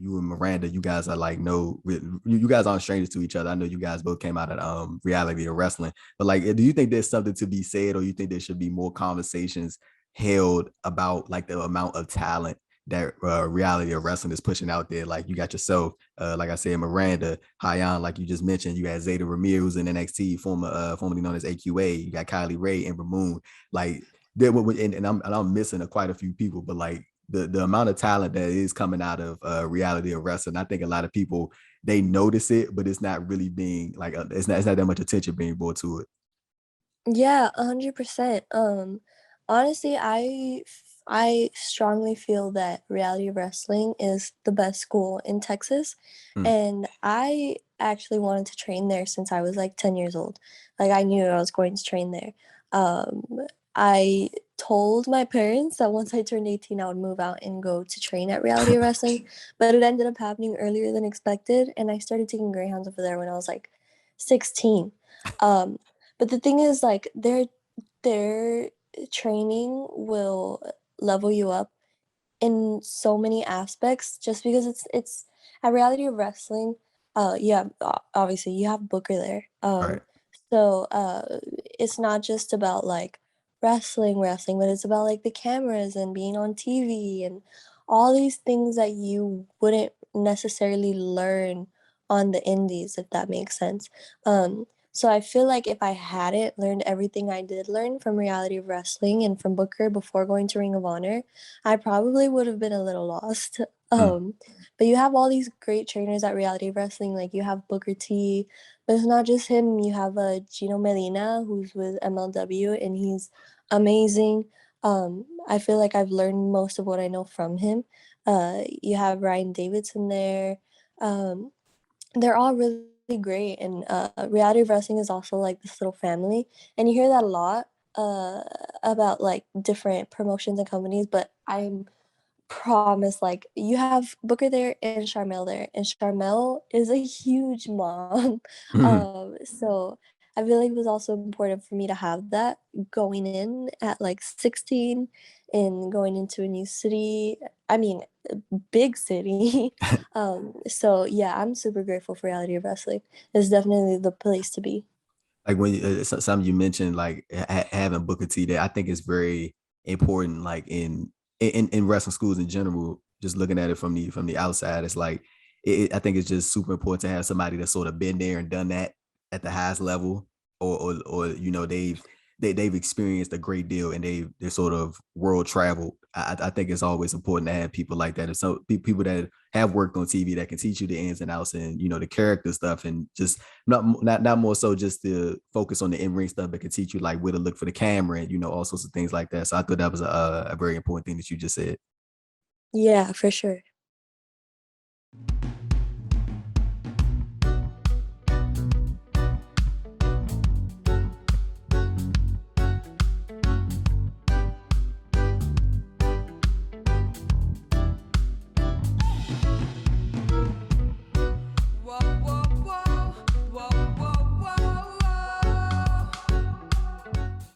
you and Miranda, you guys are like you guys aren't strangers to each other. I know you guys both came out of reality of wrestling, but like, do you think there's something to be said, or you think there should be more conversations held about like the amount of talent that reality of wrestling is pushing out there? Like you got yourself, like I said, Miranda, Hyan, like you just mentioned, you had Zeta Ramirez who's in NXT, formerly known as AQA. You got Kylie Ray, Ember Moon, like and I'm missing quite a few people, but like the amount of talent that is coming out of reality of wrestling, I think a lot of people, they notice it, but it's not really being like it's not that much attention being brought to it. Yeah, 100%. Honestly, I strongly feel that reality wrestling is the best school in Texas, Mm. and I actually wanted to train there since I was like 10 years old. Like I knew I was going to train there. Um, I told my parents that once I turned 18, I would move out and go to train at reality wrestling, but it ended up happening earlier than expected, and I started taking greyhounds over there when I was like 16. Um, but the thing is, like, their training will level you up in so many aspects just because it's a reality of wrestling. Yeah, obviously you have Booker there. Right. So it's not just about like wrestling, but it's about like the cameras and being on TV and all these things that you wouldn't necessarily learn on the indies, if that makes sense. So I feel like if I hadn't learned everything I did learn from reality of wrestling and from Booker before going to Ring of Honor, I probably would have been a little lost. Mm. But you have all these great trainers at reality wrestling, like you have Booker T, but it's not just him. You have Gino Medina, who's with MLW, and he's amazing. I feel like I've learned most of what I know from him. You have Ryan Davidson there. Um, they're all really great, and reality wrestling is also like this little family, and you hear that a lot uh, about like different promotions and companies. But I'm promise, like you have Booker there and Charmel there, and Charmel is a huge mom. Mm. So I feel like it was also important for me to have that going in at like 16 and going into a new city. I mean, big city. So yeah, I'm super grateful for reality of wrestling. It's definitely the place to be. Like when something you mentioned, like having Booker T there, I think it's very important. Like in wrestling schools in general, just looking at it from the outside, it's like I think it's just super important to have somebody that's sort of been there and done that at the highest level, or you know they've experienced a great deal and they're sort of world traveled. I think it's always important to have people like that, and so people that have worked on TV that can teach you the ins and outs and you know the character stuff, and just not more so just to focus on the in-ring stuff, but can teach you like where to look for the camera and you know all sorts of things like that. So I thought that was a very important thing that you just said. Yeah, for sure.